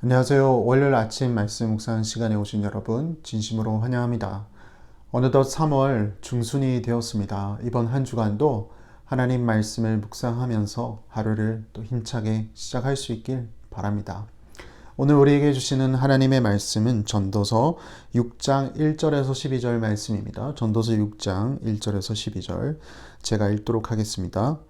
안녕하세요. 월요일 아침 말씀 묵상 시간에 오신 여러분 진심으로 환영합니다. 어느덧 3월 중순이 되었습니다. 이번 한 주간도 하나님 말씀을 묵상하면서 하루를 또 힘차게 시작할 수 있길 바랍니다. 오늘 우리에게 주시는 하나님의 말씀은 전도서 6장 1절에서 12절 말씀입니다. 전도서 6장 1절에서 12절 제가 읽도록 하겠습니다.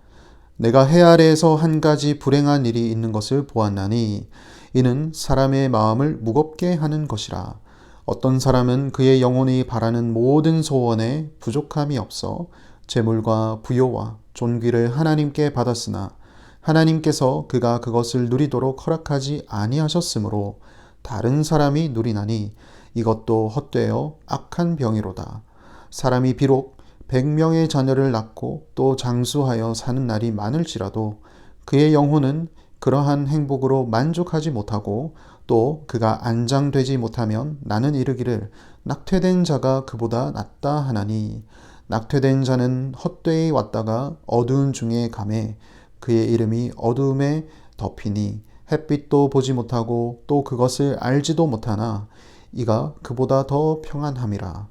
내가 해 아래에서 한 가지 불행한 일이 있는 것을 보았나니 이는 사람의 마음을 무겁게 하는 것이라. 어떤 사람은 그의 영혼이 바라는 모든 소원에 부족함이 없어 재물과 부요와 존귀를 하나님께 받았으나 하나님께서 그가 그것을 누리도록 허락하지 아니하셨으므로 다른 사람이 누리나니 이것도 헛되어 악한 병이로다. 사람이 비록 100명의 자녀를 낳고 또 장수하여 사는 날이 많을지라도 그의 영혼은 그러한 행복으로 만족하지 못하고 또 그가 안장되지 못하면 나는 이르기를 낙퇴된 자가 그보다 낫다 하나니 낙퇴된 자는 헛되이 왔다가 어두운 중에 감에 그의 이름이 어두움에 덮이니 햇빛도 보지 못하고 또 그것을 알지도 못하나 이가 그보다 더 평안함이라.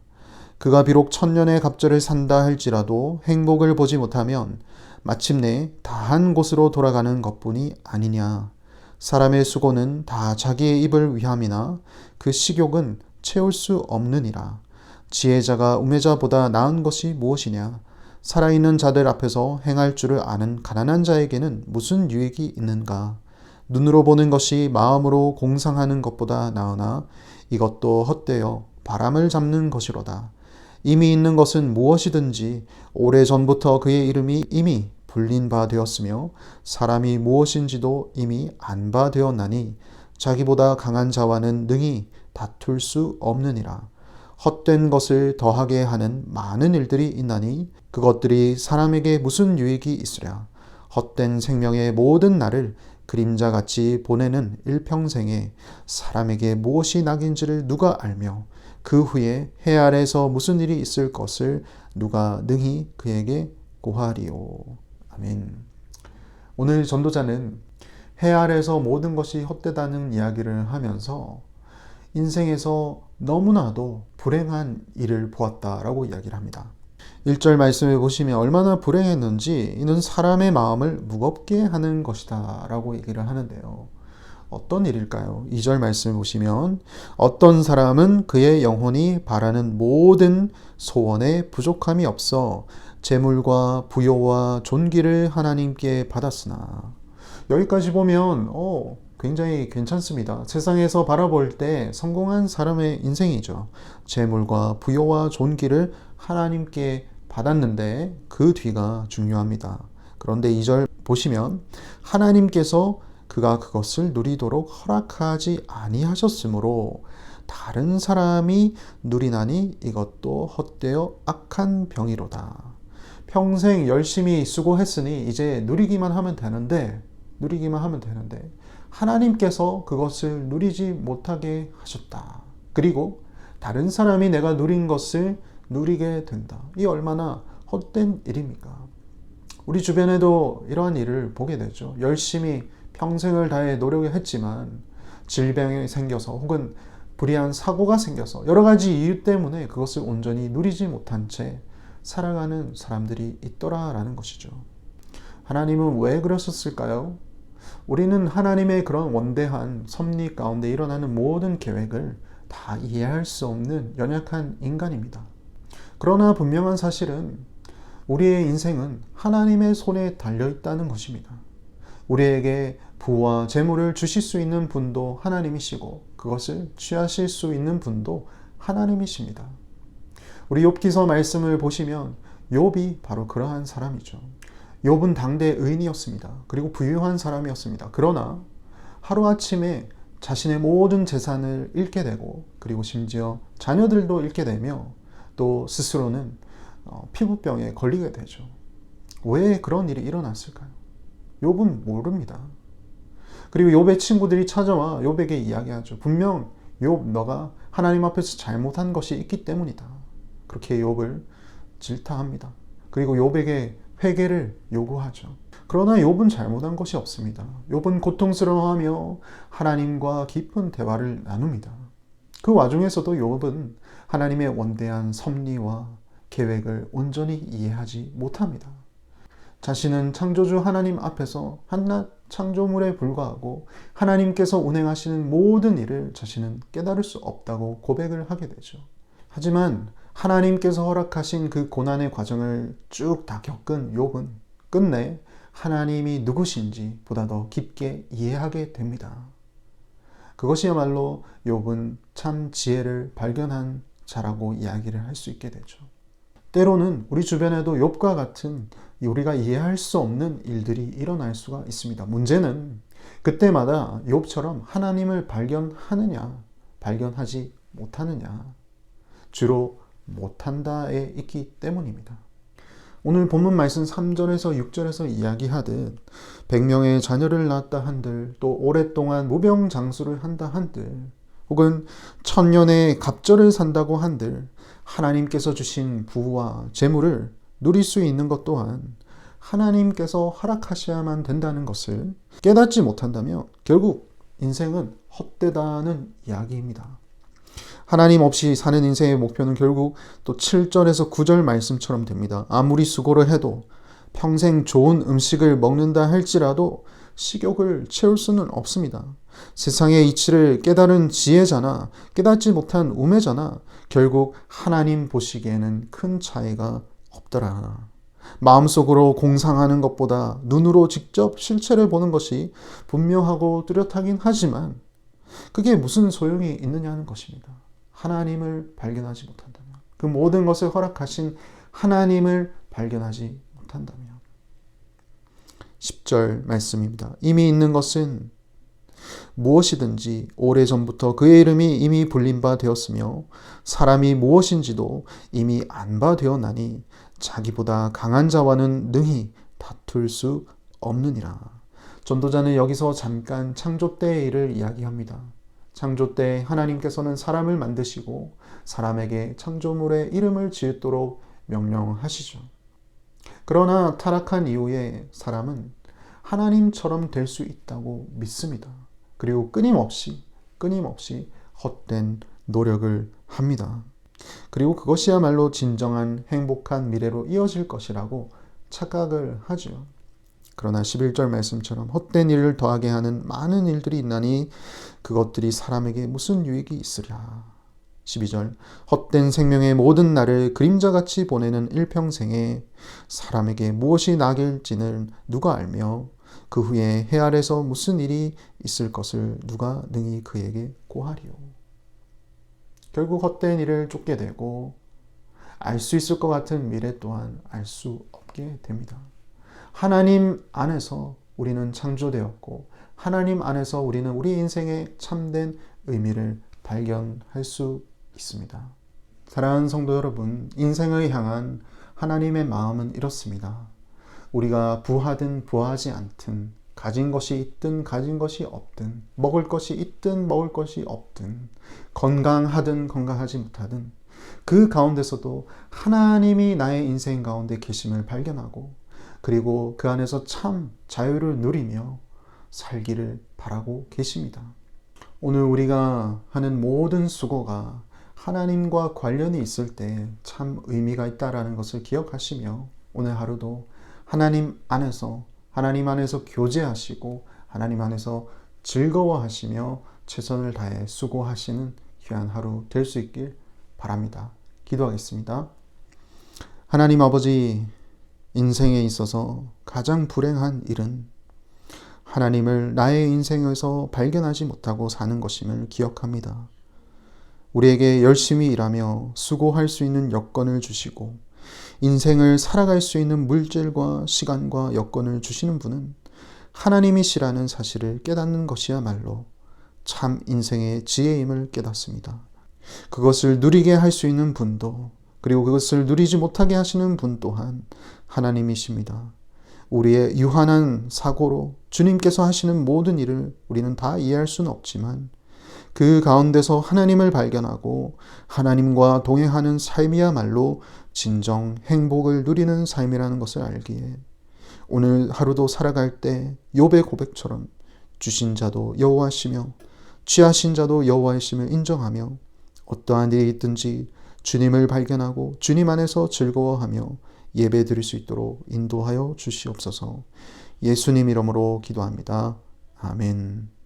그가 비록 1000년의 갑절을 산다 할지라도 행복을 보지 못하면 마침내 다한 곳으로 돌아가는 것뿐이 아니냐. 사람의 수고는 다 자기의 입을 위함이나 그 식욕은 채울 수 없느니라. 지혜자가 우매자보다 나은 것이 무엇이냐. 살아있는 자들 앞에서 행할 줄을 아는 가난한 자에게는 무슨 유익이 있는가. 눈으로 보는 것이 마음으로 공상하는 것보다 나으나 이것도 헛되어 바람을 잡는 것이로다. 이미 있는 것은 무엇이든지 오래전부터 그의 이름이 이미 불린 바 되었으며 사람이 무엇인지도 이미 안 바 되었나니 자기보다 강한 자와는 능히 다툴 수 없느니라. 헛된 것을 더하게 하는 많은 일들이 있나니 그것들이 사람에게 무슨 유익이 있으랴. 헛된 생명의 모든 날을 그림자같이 보내는 일평생에 사람에게 무엇이 낙인지를 누가 알며 그 후에 해 아래에서 무슨 일이 있을 것을 누가 능히 그에게 고하리요. 아멘. 오늘 전도자는 해 아래에서 모든 것이 헛되다는 이야기를 하면서 인생에서 너무나도 불행한 일을 보았다라고 이야기를 합니다. 1절 말씀을 보시면 얼마나 불행했는지 이는 사람의 마음을 무겁게 하는 것이다 라고 얘기를 하는데요. 어떤 일일까요? 2절 말씀을 보시면 어떤 사람은 그의 영혼이 바라는 모든 소원에 부족함이 없어 재물과 부요와 존귀를 하나님께 받았으나 여기까지 보면 굉장히 괜찮습니다. 세상에서 바라볼 때 성공한 사람의 인생이죠. 재물과 부요와 존귀를 하나님께 받았는데 그 뒤가 중요합니다. 그런데 2절 보시면 하나님께서 그가 그것을 누리도록 허락하지 아니하셨으므로 다른 사람이 누리나니 이것도 헛되어 악한 병이로다. 평생 열심히 수고했으니 이제 누리기만 하면 되는데 하나님께서 그것을 누리지 못하게 하셨다. 그리고 다른 사람이 내가 누린 것을 누리게 된다. 이 얼마나 헛된 일입니까? 우리 주변에도 이러한 일을 보게 되죠. 열심히 평생을 다해 노력을 했지만 질병이 생겨서 혹은 불의한 사고가 생겨서 여러 가지 이유 때문에 그것을 온전히 누리지 못한 채 살아가는 사람들이 있더라라는 것이죠. 하나님은 왜 그러셨을까요? 우리는 하나님의 그런 원대한 섭리 가운데 일어나는 모든 계획을 다 이해할 수 없는 연약한 인간입니다. 그러나 분명한 사실은 우리의 인생은 하나님의 손에 달려 있다는 것입니다. 우리에게 부와 재물을 주실 수 있는 분도 하나님이시고 그것을 취하실 수 있는 분도 하나님이십니다. 우리 욥기서 말씀을 보시면 욥이 바로 그러한 사람이죠. 욥은 당대 의인이었습니다. 그리고 부유한 사람이었습니다. 그러나 하루아침에 자신의 모든 재산을 잃게 되고 그리고 심지어 자녀들도 잃게 되며 또 스스로는 피부병에 걸리게 되죠. 왜 그런 일이 일어났을까요? 욥은 모릅니다. 그리고 욥의 친구들이 찾아와 욥에게 이야기하죠. 분명 욥 너가 하나님 앞에서 잘못한 것이 있기 때문이다. 그렇게 욥을 질타합니다. 그리고 욥에게 회개를 요구하죠. 그러나 욥은 잘못한 것이 없습니다. 욥은 고통스러워하며 하나님과 깊은 대화를 나눕니다. 그 와중에서도 욥은 하나님의 원대한 섭리와 계획을 온전히 이해하지 못합니다. 자신은 창조주 하나님 앞에서 한낱 창조물에 불과하고 하나님께서 운행하시는 모든 일을 자신은 깨달을 수 없다고 고백을 하게 되죠. 하지만 하나님께서 허락하신 그 고난의 과정을 쭉 다 겪은 욥은 끝내 하나님이 누구신지 보다 더 깊게 이해하게 됩니다. 그것이야말로 욥은 참 지혜를 발견한 자라고 이야기를 할 수 있게 되죠. 때로는 우리 주변에도 욥과 같은 우리가 이해할 수 없는 일들이 일어날 수가 있습니다. 문제는 그때마다 욥처럼 하나님을 발견하느냐, 발견하지 못하느냐, 주로 못한다에 있기 때문입니다. 오늘 본문 말씀 3절에서 6절에서 이야기하듯 100명의 자녀를 낳았다 한들, 또 오랫동안 무병장수를 한다 한들, 혹은 1000년의 갑절을 산다고 한들 하나님께서 주신 부와 재물을 누릴 수 있는 것 또한 하나님께서 허락하셔야만 된다는 것을 깨닫지 못한다면 결국 인생은 헛되다는 이야기입니다. 하나님 없이 사는 인생의 목표는 결국 또 7절에서 9절 말씀처럼 됩니다. 아무리 수고를 해도 평생 좋은 음식을 먹는다 할지라도 식욕을 채울 수는 없습니다. 세상의 이치를 깨달은 지혜자나 깨닫지 못한 우매자나 결국 하나님 보시기에는 큰 차이가 없더라. 마음속으로 공상하는 것보다 눈으로 직접 실체를 보는 것이 분명하고 뚜렷하긴 하지만 그게 무슨 소용이 있느냐는 것입니다. 하나님을 발견하지 못한다면, 그 모든 것을 허락하신 하나님을 발견하지 못한다면. 10절 말씀입니다. 이미 있는 것은 무엇이든지 오래전부터 그의 이름이 이미 불린 바 되었으며 사람이 무엇인지도 이미 안 바 되었나니 자기보다 강한 자와는 능히 다툴 수 없느니라. 전도자는 여기서 잠깐 창조 때의 일을 이야기합니다. 창조 때 하나님께서는 사람을 만드시고 사람에게 창조물의 이름을 지으도록 명령하시죠. 그러나 타락한 이후에 사람은 하나님처럼 될 수 있다고 믿습니다. 그리고 끊임없이 헛된 노력을 합니다. 그리고 그것이야말로 진정한 행복한 미래로 이어질 것이라고 착각을 하죠. 그러나 11절 말씀처럼 헛된 일을 더하게 하는 많은 일들이 있나니 그것들이 사람에게 무슨 유익이 있으랴. 12절 헛된 생명의 모든 날을 그림자같이 보내는 일평생에 사람에게 무엇이 낙일지는 누가 알며 그 후에 해 아래서 무슨 일이 있을 것을 누가 능히 그에게 고하리요. 결국 헛된 일을 쫓게 되고 알 수 있을 것 같은 미래 또한 알 수 없게 됩니다. 하나님 안에서 우리는 창조되었고 하나님 안에서 우리는 우리 인생의 참된 의미를 발견할 수 있습니다. 사랑하는 성도 여러분, 인생을 향한 하나님의 마음은 이렇습니다. 우리가 부하든 부하지 않든, 가진 것이 있든 가진 것이 없든, 먹을 것이 있든 먹을 것이 없든, 건강하든 건강하지 못하든 그 가운데서도 하나님이 나의 인생 가운데 계심을 발견하고 그리고 그 안에서 참 자유를 누리며 살기를 바라고 계십니다. 오늘 우리가 하는 모든 수고가 하나님과 관련이 있을 때 참 의미가 있다라는 것을 기억하시며 오늘 하루도 하나님 안에서 교제하시고 하나님 안에서 즐거워하시며 최선을 다해 수고하시는 귀한 하루 될 수 있길 바랍니다. 기도하겠습니다. 하나님 아버지, 인생에 있어서 가장 불행한 일은 하나님을 나의 인생에서 발견하지 못하고 사는 것임을 기억합니다. 우리에게 열심히 일하며 수고할 수 있는 여건을 주시고 인생을 살아갈 수 있는 물질과 시간과 여건을 주시는 분은 하나님이시라는 사실을 깨닫는 것이야말로 참 인생의 지혜임을 깨닫습니다. 그것을 누리게 할 수 있는 분도 그리고 그것을 누리지 못하게 하시는 분 또한 하나님이십니다. 우리의 유한한 사고로 주님께서 하시는 모든 일을 우리는 다 이해할 수는 없지만 그 가운데서 하나님을 발견하고 하나님과 동행하는 삶이야말로 진정 행복을 누리는 삶이라는 것을 알기에 오늘 하루도 살아갈 때 욥의 고백처럼 주신 자도 여호와시며 취하신 자도 여호와이심을 인정하며 어떠한 일이 있든지 주님을 발견하고 주님 안에서 즐거워하며 예배 드릴 수 있도록 인도하여 주시옵소서. 예수님 이름으로 기도합니다. 아멘.